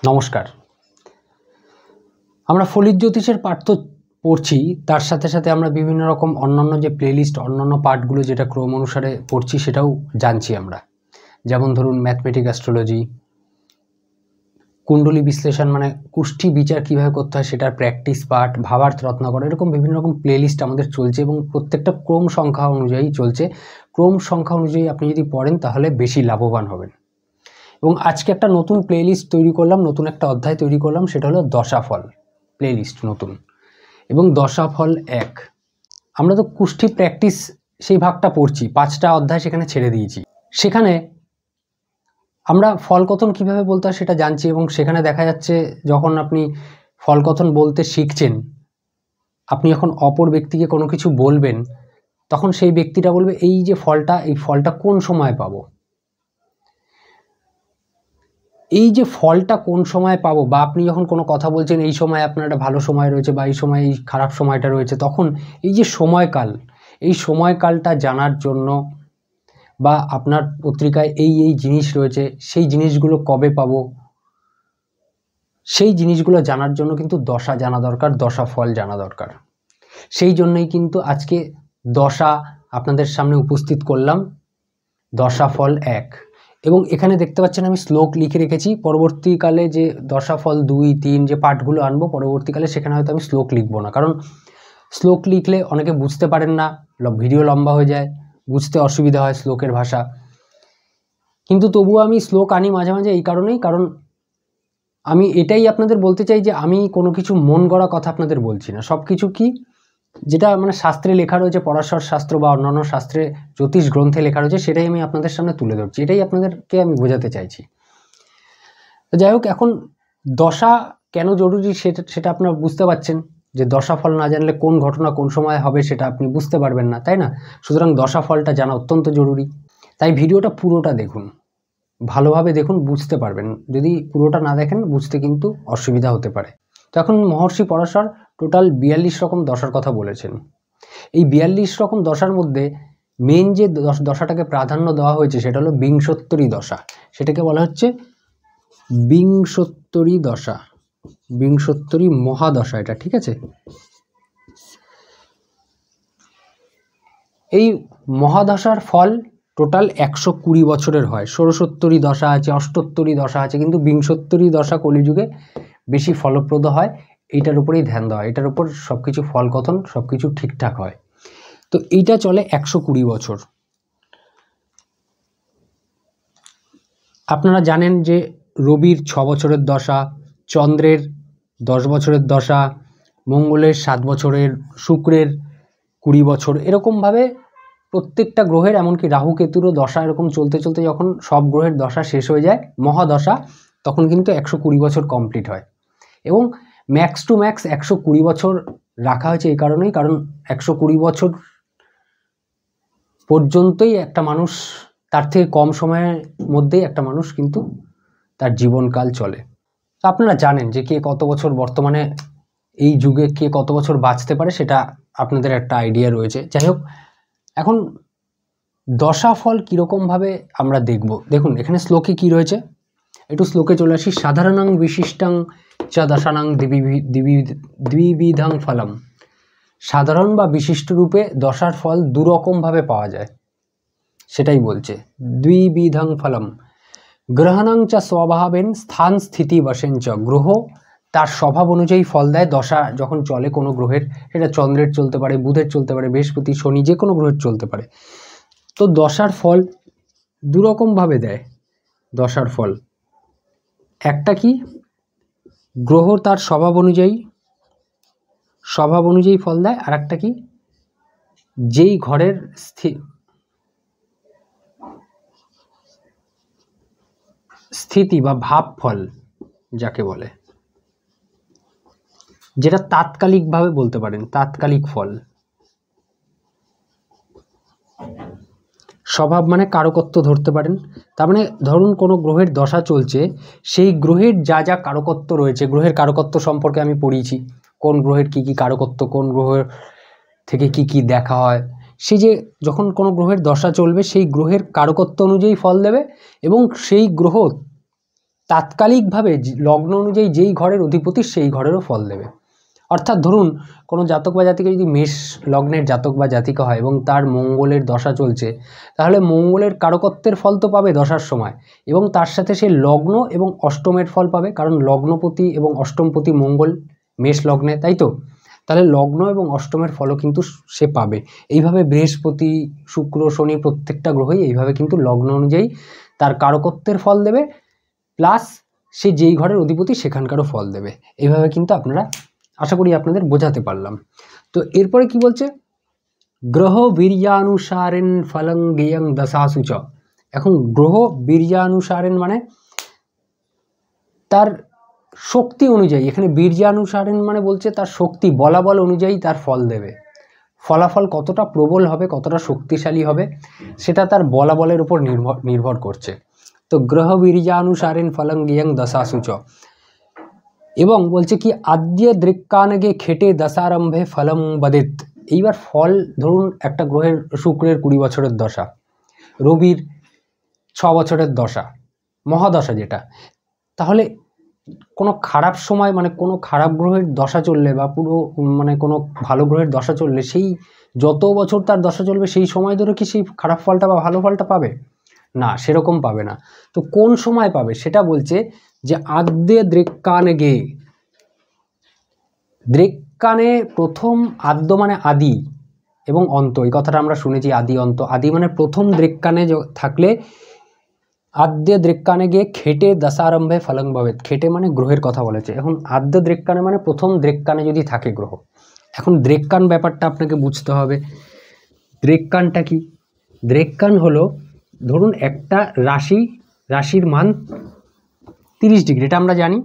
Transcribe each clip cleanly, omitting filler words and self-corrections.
নমস্কার। আমরা ফলিত জ্যোতিষের পাঠ তো পড়ছি, তার সাথে সাথে আমরা বিভিন্ন রকম অন্যান্য যে প্লেলিস্ট, অন্যান্য পাঠগুলো যেটা ক্রম অনুসারে পড়ছি সেটাও জানছি আমরা। যেমন ধরুন ম্যাথমেটিক অ্যাস্ট্রোলজি, কুণ্ডলী বিশ্লেষণ মানে কুষ্ঠি বিচার কীভাবে করতে হয় সেটার প্র্যাকটিস পাঠ, ভাবার্থ রত্নাকর, এরকম বিভিন্ন রকম প্লেলিস্ট আমাদের চলছে এবং প্রত্যেকটা ক্রম সংখ্যা অনুযায়ী চলছে। ক্রম সংখ্যা অনুযায়ী আপনি যদি পড়েন তাহলে বেশি লাভবান হবেন। এবং আজকে একটা নতুন প্লেলিস্ট তৈরি করলাম, নতুন একটা অধ্যায় তৈরি করলাম, সেটা হলো দশাফল প্লেলিস্ট নতুন, এবং দশাফল 1। আমরা তো কুষ্ঠি প্র্যাকটিস সেই ভাগটা পড়ছি, 5টা অধ্যায় সেখানে ছেড়ে দিয়েছি। সেখানে আমরা ফলকথন কিভাবে বলতে হয় সেটা জানছি, এবং সেখানে দেখা যাচ্ছে যখন আপনি ফলকথন বলতে শিখছেন, আপনি যখন অপর ব্যক্তিকে কোনো কিছু বলবেন তখন সেই ব্যক্তিটা বলবে এই যে ফলটা, এই ফলটা কোন সময় পাবো, এই যে ফলটা কোন সময় পাবো, বা আপনি যখন কোনো কথা বলছেন এই সময় আপনার একটা ভালো সময় রয়েছে বা এই সময় এই খারাপ সময়টা রয়েছে, তখন এই যে সময়কাল, এই সময়কালটা জানার জন্য, বা আপনার পত্রিকায় এই এই জিনিস রয়েছে সেই জিনিসগুলো কবে পাবো, সেই জিনিসগুলো জানার জন্য কিন্তু দশা জানা দরকার, দশা ফল জানা দরকার। সেই জন্যই কিন্তু আজকে দশা আপনাদের সামনে উপস্থিত করলাম, দশাফল 1। এবং এখানে দেখতে পাচ্ছেন আমি শ্লোক লিখে রেখেছি। পরবর্তীকালে যে দশাফল 2, 3 যে পাঠগুলো আনবো পরবর্তীকালে, সেখানে হয়তো আমি শ্লোক লিখবো না, কারণ শ্লোক লিখলে অনেকে বুঝতে পারেন না, ভিডিও লম্বা হয়ে যায়, বুঝতে অসুবিধা হয় শ্লোকের ভাষা। কিন্তু তবুও আমি শ্লোক আনি মাঝে মাঝে এই কারণেই, কারণ আমি এটাই আপনাদের বলতে চাই যে আমি কোনো কিছু মন গড়া কথা আপনাদের বলছি না। সব কিছু কি যেটা মানে শাস্ত্রে লেখা রয়েছে, পরাশর শাস্ত্র বা অন্যান্য শাস্ত্রে জ্যোতিষ গ্রন্থে লেখা রয়েছে, সেটাই আমি আপনাদের সামনে তুলে ধরছি, এটাই আপনাদেরকে আমি বোঝাতে চাইছি। তো যাই হোক, এখন দশা কেন জরুরি সেটা আপনারা বুঝতে পারছেন, যে দশা ফল না জানলে কোন ঘটনা কোন সময় হবে সেটা আপনি বুঝতে পারবেন না, তাই না? সুতরাং দশা ফলটা জানা অত্যন্ত জরুরি। তাই ভিডিওটা পুরোটা দেখুন, ভালোভাবে দেখুন, বুঝতে পারবেন। যদি পুরোটা না দেখেন বুঝতে কিন্তু অসুবিধা হতে পারে। তো এখন মহর্ষি পরাশর টোটাল 42 রকম দশার কথা বলেছেন। এই 42 রকম দশার মধ্যে মেন যে দশাটাকে প্রাধান্য দেওয়া হয়েছে সেটা হলো বিংশোত্তরী দশা। সেটাকে বলা হচ্ছে বিংশোত্তরী দশা, বিংশোত্তরী মহাদশা, এটা ঠিক আছে। এই মহাদশার ফল টোটাল 120 বছরের হয়। ষোড়শোত্তরী দশা আছে, অষ্টোত্তরী দশা আছে, কিন্তু বিংশোত্তরী দশা কলিযুগে বেশি ফলপ্রদ হয়। এইটার উপরেই ধ্যান দেওয়া, এটার উপর সব কিছু ফল কথন সব কিছু ঠিকঠাক হয়। তো এইটা চলে 120 বছর। আপনারা জানেন যে রবির 6 বছরের দশা, চন্দ্রের 10 বছরের দশা, মঙ্গলের 7 বছরের, শুক্রের 20 বছর, এরকমভাবে প্রত্যেকটা গ্রহের, এমনকি রাহু কেতুরও দশা এরকম চলতে চলতে যখন সব গ্রহের দশা শেষ হয়ে যায় মহাদশা, তখন কিন্তু 120 বছর কমপ্লিট হয়। এবং ম্যাক্স টু ম্যাক্স 120 বছর রাখা হয়েছে এই কারণেই, কারণ 120 বছর পর্যন্তই একটা মানুষ, তার থেকে কম সময়ের মধ্যেই একটা মানুষ কিন্তু তার জীবনকাল চলে। তো আপনারা জানেন যে কে কত বছর বর্তমানে এই যুগে কে কত বছর বাঁচতে পারে, সেটা আপনাদের একটা আইডিয়া রয়েছে। যাই হোক, এখন দশাফল কীরকমভাবে আমরা দেখব, দেখুন এখানে শ্লোকে কি রয়েছে, একটু শ্লোকে চলে আসি। সাধারণাং বিশিষ্টাং চ দশানাং দ্বিবিধাং ফলম। সাধারণ বা বিশিষ্ট রূপে দশার ফল দুরকমভাবে পাওয়া যায়, সেটাই বলছে। দ্বিবিধাং ফলম গ্রহাণাং চ স্বভাবেন স্থান স্থিতি বশেন চ। গ্রহ তার স্বভাব অনুযায়ী ফল দেয়। দশা যখন চলে কোনো গ্রহের, সেটা চন্দ্রের চলতে পারে, বুধের চলতে পারে, বৃহস্পতি, শনি, যে কোনো গ্রহের চলতে পারে। তো দশার ফল দুরকমভাবে দেয়। দশার ফল একটা কি, গ্রহ তার স্বভাব অনুযায়ী ফল দেয়, আর একটা কি, যেই ঘরের স্থিতি বা ভাব ফল যাকে বলে, যেটা তাৎকালিকভাবে বলতে পারেন, তাৎকালিক ফল। স্বভাব মানে কারকত্ব ধরতে পারেন। তার মানে ধরুন কোনো গ্রহের দশা চলছে, সেই গ্রহের যা যা কারকত্ব রয়েছে, গ্রহের কারকত্ব সম্পর্কে আমি পড়িয়েছি, কোন গ্রহের কি কি কারকত্ব, কোন গ্রহের থেকে কি কি দেখা হয়। সেই যে যখন কোনো গ্রহের দশা চলবে, সেই গ্রহের কারকত্ব অনুযায়ী ফল দেবে, এবং সেই গ্রহ তাৎকালিকভাবে লগ্ন অনুযায়ী যেই ঘরের অধিপতি সেই ঘরেরও ফল দেবে। অর্থাৎ ধরুন কোনো জাতক বা জাতিকা যদি মেষ লগ্নের জাতক বা জাতিকা হয় এবং তার মঙ্গলের দশা চলছে, তাহলে মঙ্গলের কারকত্বের ফল তো পাবে দশার সময়, এবং তার সাথে সে লগ্ন এবং অষ্টমের ফল পাবে, কারণ লগ্নপতি এবং অষ্টমপতি মঙ্গল মেষ লগ্নে, তাই তো? তাহলে লগ্ন এবং অষ্টমের ফলও কিন্তু সে পাবে। এইভাবে বৃহস্পতি, শুক্র, শনি প্রত্যেকটা গ্রহই এইভাবে কিন্তু লগ্ন অনুযায়ী তার কারকত্বের ফল দেবে, প্লাস সে যেই ঘরের অধিপতি সেখানকারও ফল দেবে। এইভাবে কিন্তু আপনারা, আশা করি আপনাদের বোঝাতে পারলাম। তো এরপরে কি বলছে, গ্রহ বীর্যানুসারেণ ফলং জ্ঞেয়ং দশাসু চ। এখন গ্রহ বীর্যানুসারেণ মানে তার শক্তি অনুযায়ী, এখানে বীর্যানুসারেণ মানে বলছে তার শক্তি বলাবল অনুযায়ী তার ফল দেবে। ফলাফল কতটা প্রবল হবে, কতটা শক্তিশালী হবে, সেটা তার বলাবলের উপর নির্ভর করছে। তো গ্রহ বীর্যানুসারেণ ফলং জ্ঞেয়ং দশাসু চ। এবং বলছে কি আদ্য দৃক্কানগে খেটে দশারম্ভে ফলম বদেত। এইবার ফল, ধরুন একটা গ্রহের শুক্রের 20 বছরের দশা, রবির 6 বছরের দশা, মহাদশা যেটা, তাহলে কোনো খারাপ সময় মানে কোনো খারাপ গ্রহের দশা চললে বা পুরো মানে কোনো ভালো গ্রহের দশা চললে সেই যত বছর তার দশা চলবে সেই সময় ধরে কি সেই খারাপ ফলটা বা ভালো ফলটা পাবে? না, সেরকম পাবে না। তো কোন সময় পাবে সেটা বলছে যে আদ্য দৃক্কানগে। দৃক্কানে প্রথম, আদ্য মানে আদি এবং অন্ত, এই কথাটা আমরা শুনেছি, আদি অন্ত। আদি মানে প্রথম দৃক্কানে থাকলে আদ্য দৃক্কানে গিয়ে খেটে দশারম্ভে ফলং ভবেত। খেটে মানে গ্রহের কথা বলেছে। এখন আদ্য দৃক্কানে মানে প্রথম দৃক্কানে যদি থাকে গ্রহ। এখন দৃক্কান ব্যাপারটা আপনাকে বুঝতে হবে। দৃক্কানটা কি? দৃক্কান হলো, ধরুন একটা রাশির মান 30 ডিগ্রি, এটা আমরা জানি।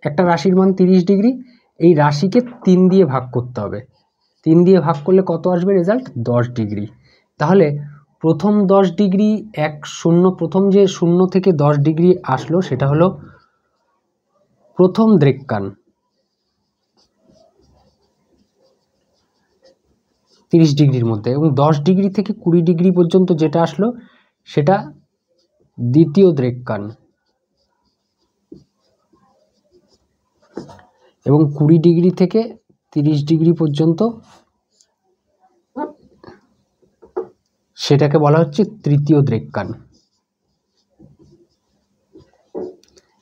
একটা রাশির মান 30 ডিগ্রি, এই রাশিকে 3 দিয়ে ভাগ করতে হবে। 3 দিয়ে ভাগ করলে কত আসবে রেজাল্ট? 10 ডিগ্রি। তাহলে প্রথম 10 ডিগ্রি, প্রথম যে 0 থেকে 10 ডিগ্রি আসলো সেটা হলো প্রথম দৃক্কান, 30 ডিগ্রির মধ্যে। এবং 10 ডিগ্রি থেকে 20 ডিগ্রি পর্যন্ত যেটা আসলো সেটা দ্বিতীয় দৃক্কান, এবং 20 ডিগ্রি থেকে 30 ডিগ্রি পর্যন্ত সেটাকে বলা হচ্ছে তৃতীয় দৃক্কান।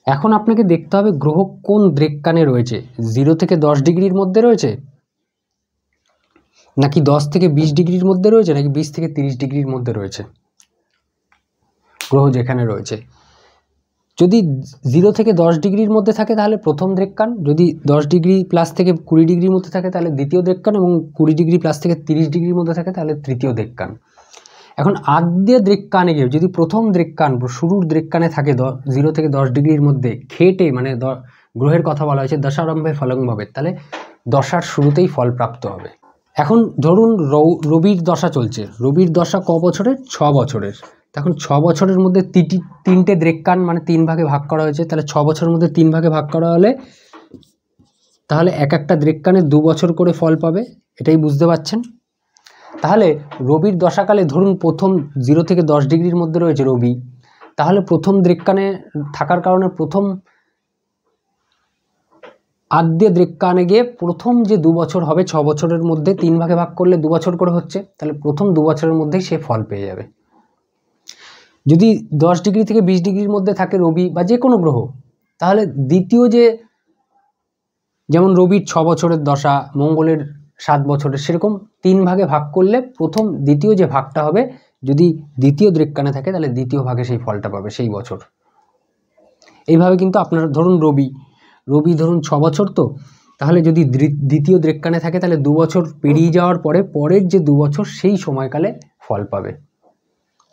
এখন আপনাকে দেখতে হবে গ্রহ কোন দৃক্কানে রয়েছে। 0 থেকে 10 ডিগ্রির মধ্যে রয়েছে, নাকি 10 থেকে 20 ডিগ্রির মধ্যে রয়েছে, নাকি 20 থেকে 30 ডিগ্রির মধ্যে রয়েছে। গ্রহ যেখানে রয়েছে, যদি 0 থেকে 10 ডিগ্রির মধ্যে থাকে তাহলে প্রথম দৃক্কান, যদি 10 ডিগ্রি প্লাস থেকে 20 ডিগ্রির মধ্যে থাকে তাহলে দ্বিতীয় দৃক্কান, এবং 20 ডিগ্রি প্লাস থেকে 30 ডিগ্রির মধ্যে থাকে তাহলে তৃতীয় দৃক্কান। এখন আদ্য দৃক্কানে গিয়ে যদি প্রথম দৃক্কান, শুরুর দৃক্কানে থাকে 0 থেকে 10 ডিগ্রির মধ্যে, খেটে মানে গ্রহের কথা বলা হয়েছে দশারম্ভে ফলং ভবেত, তাহলে দশার শুরুতেই ফল প্রাপ্ত হবে। এখন ধরুন রবির দশা চলছে, রবির দশা ক বছরের? 6 বছরের। এখন 6 বছরের মধ্যে 3টে দৃক্কান মানে 3 ভাগে ভাগ করা হয়েছে, তাহলে 6 বছরের মধ্যে 3 ভাগে ভাগ করা হলে তাহলে এক একটা দৃক্কানে 2 বছর করে ফল পাবে, এটাই বুঝতে পারছেন। তাহলে রবির দশাকালে ধরুন প্রথম 0 থেকে 10 ডিগ্রির মধ্যে রয়েছে রবি, তাহলে প্রথম দৃক্কানে থাকার কারণে প্রথম আদ্য দৃক্কানে গিয়ে প্রথম যে 2 বছর হবে 6 বছরের মধ্যে 3 ভাগে ভাগ করলে 2 বছর করে হচ্ছে, তাহলে প্রথম 2 বছরের মধ্যেই সে ফল পেয়ে যাবে। যদি 10 ডিগ্রি থেকে 20 ডিগ্রির মধ্যে থাকে রবি বা যে কোনো গ্রহ, তাহলে দ্বিতীয় যে, যেমন রবির 6 বছরের দশা, মঙ্গলের 7 বছরের, সেরকম 3 ভাগে ভাগ করলে দ্বিতীয় যে ভাগটা হবে, যদি দ্বিতীয় দৃক্কানে থাকে তাহলে দ্বিতীয় ভাগে সেই ফলটা পাবে সেই বছর। এইভাবে কিন্তু আপনার ধরুন রবি ধরুন 6 বছর, তো তাহলে যদি দ্বিতীয় দৃক্কানে থাকে তাহলে 2 বছর পেরিয়ে যাওয়ার পরে পরের যে 2 বছর সেই সময়কালে ফল পাবে।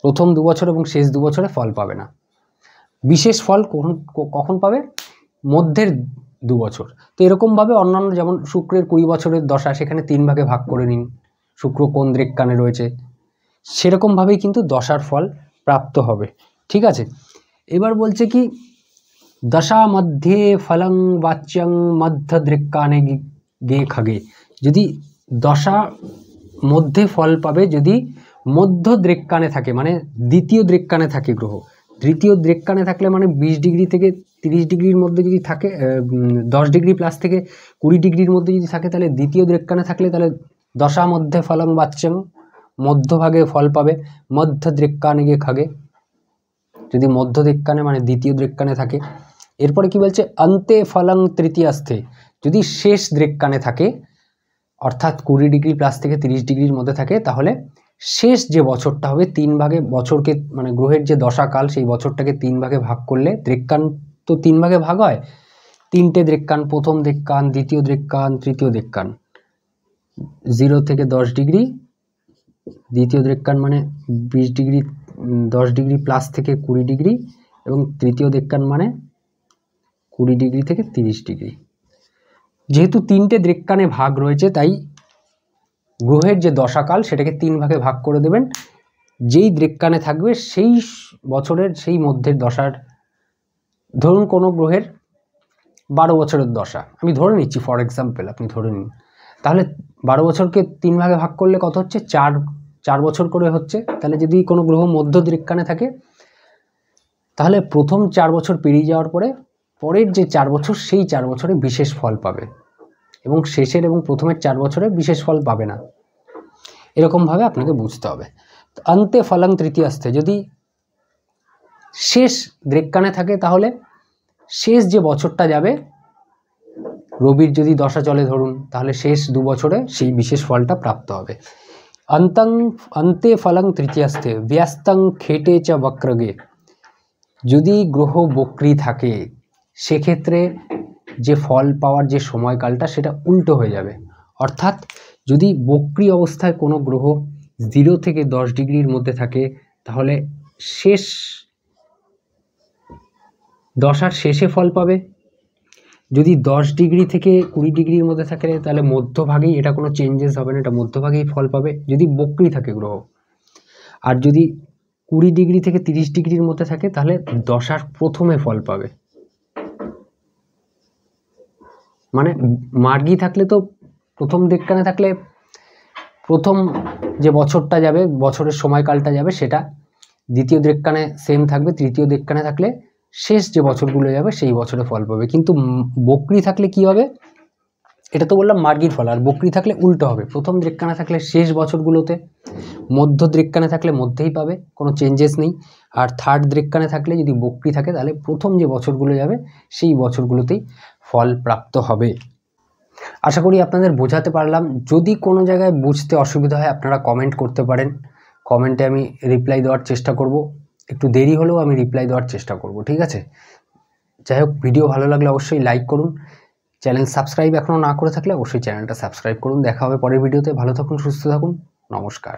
প্রথম 2 বছর এবং শেষ 2 বছরে ফল পাবে না। বিশেষ ফল কখন পাবে? মধ্যের 2 বছর। তো এরকমভাবে অন্যান্য, যেমন শুক্রের 20 বছরের দশা, সেখানে 3 ভাগে ভাগ করে নিন শুক্র কোন দৃক্কানে রয়েছে, সেরকমভাবেই কিন্তু দশার ফল প্রাপ্ত হবে। ঠিক আছে, এবার বলছে কি দশা মধ্যে ফলং বাচ্যং মধ্য দৃক্কানে গে খগে। যদি দশা মধ্যে ফল পাবে যদি মধ্য দৃক্কানে থাকে, মানে দ্বিতীয় দৃক্কানে থাকে গ্রহ, তৃতীয় দ্রেক্কানে থাকলে মানে 20 ডিগ্রি থেকে 30 ডিগ্রির মধ্যে যদি থাকে, 10 ডিগ্রি প্লাস থেকে 20 ডিগ্রির মধ্যে যদি থাকে, তাহলে দ্বিতীয় দ্রেক্কানে থাকলে তাহলে দশা মধ্যে ফলং বাচ্চং, মধ্যভাগে ফল পাবে। মধ্য দ্রেক্কানে গিয়ে খাগে, যদি মধ্য দ্রেক্কানে মানে দ্বিতীয় দ্রেক্কানে থাকে। এরপরে কি বলছে, অন্তে ফলং তৃতীয়াস্থে, যদি শেষ দ্রেক্কানে থাকে অর্থাৎ 20 ডিগ্রি প্লাস থেকে 30 ডিগ্রির মধ্যে থাকে, তাহলে শেষ যে বছরটা হবে 3 ভাগে, বছরকে মানে গ্রহের যে দশাকাল সেই বছরটাকে 3 ভাগে ভাগ করলে, দ্রেক্কান তো 3 ভাগে ভাগ হয়, 3টে দ্রেক্কান, প্রথম দ্রেক্কান, দ্বিতীয় দ্রেক্কান, তৃতীয় দ্রেক্কান। 0 থেকে 10 ডিগ্রি, দ্বিতীয় দ্রেক্কান মানে 20 ডিগ্রি 10 ডিগ্রি প্লাস থেকে 20 ডিগ্রি, এবং তৃতীয় দ্রেক্কান মানে 20 ডিগ্রি থেকে 30 ডিগ্রি। যেহেতু 3টে দ্রেক্কানে ভাগ রয়েছে, তাই গ্রহের যে দশাকাল সেটাকে 3 ভাগে ভাগ করে দেবেন। যেই দ্রেক্কানে থাকবে সেই বছরের সেই মধ্যের দশার, ধরুন কোনো গ্রহের 12 বছরের দশা আমি ধরে নিচ্ছি ফর এক্সাম্পল, আপনি ধরে নিন, তাহলে 12 বছরকে 3 ভাগে ভাগ করলে কত হচ্ছে, 4 বছর করে হচ্ছে। তাহলে যদি কোনো গ্রহ মধ্য দ্রেক্কানে থাকে, তাহলে প্রথম 4 বছর পেরিয়ে যাওয়ার পরে পরের যে 4 বছর সেই 4 বছরে বিশেষ ফল পাবে, এবং শেষের এবং প্রথমের 4 বছরে বিশেষ ফল পাবে না। এরকমভাবে আপনাকে বুঝতে হবে। অন্তে ফলং তৃতীয়াস্থে, যদি শেষ দ্রেক্কানে থাকে, তাহলে শেষ যে বছরটা যাবে, রবির যদি দশা চলে ধরুন, তাহলে শেষ 2 বছরে সেই বিশেষ ফলটা প্রাপ্ত হবে। অন্তে ফলং তৃতীয়াস্থে ব্যস্তং খেটে চ বক্রগে, যদি গ্রহ বক্রী থাকে সেক্ষেত্রে যে ফল পাওয়ার যে সময়কালটা সেটা উল্টো হয়ে যাবে। অর্থাৎ যদি বক্রী অবস্থায় কোনো গ্রহ 0 থেকে 10 ডিগ্রির মধ্যে থাকে, তাহলে শেষ দশার শেষে ফল পাবে। যদি 10 ডিগ্রি থেকে 20 ডিগ্রির মধ্যে থাকে, তাহলে মধ্যভাগেই, এটা কোনো চেঞ্জেস হবে না, এটা মধ্যভাগেই ফল পাবে যদি বক্রী থাকে গ্রহ। আর যদি 20 ডিগ্রি থেকে 30 ডিগ্রির মধ্যে থাকে, তাহলে দশার প্রথমে ফল পাবে। মানে মার্গী থাকলে তো প্রথম দ্রেক্কানে থাকলে প্রথম যে বছরটা যাবে, বছরের সময়কালটা যাবে, সেটা দ্বিতীয় দ্রেক্কানে সেম থাকবে। তৃতীয় দ্রেক্কানে থাকলে শেষ যে বছরগুলো যাবে সেই বছরে ফল পাবে। কিন্তু বক্রী থাকলে কি হবে, এটা তো বললাম মার্গীর ফল, আর বক্রী থাকলে উল্টো হবে। প্রথম দ্রেক্কানে থাকলে শেষ বছরগুলোতে, মধ্য দ্রেক্কানে থাকলে মধ্যেই পাবে, কোনো চেঞ্জেস নেই। আর থার্ড দ্রেক্কানে থাকলে যদি বক্রী থাকে, তাহলে প্রথম যে বছরগুলো যাবে সেই বছরগুলোতেই ফল প্রাপ্ত হবে। আশা করি আপনাদের বোঝাতে পারলাম। যদি কোনো জায়গায় বুঝতে অসুবিধা হয় আপনারা কমেন্ট করতে পারেন, কমেন্টে আমি রিপ্লাই দেওয়ার চেষ্টা করব, একটু দেরি হলেও আমি রিপ্লাই দেওয়ার চেষ্টা করব, ঠিক আছে? যাই হোক, ভিডিও ভালো লাগলে অবশ্যই লাইক করুন, চ্যানেল সাবস্ক্রাইব এখনও না করে থাকলে অবশ্যই চ্যানেলটা সাবস্ক্রাইব করুন। দেখা হবে পরের ভিডিওতে। ভালো থাকুন, সুস্থ থাকুন, নমস্কার।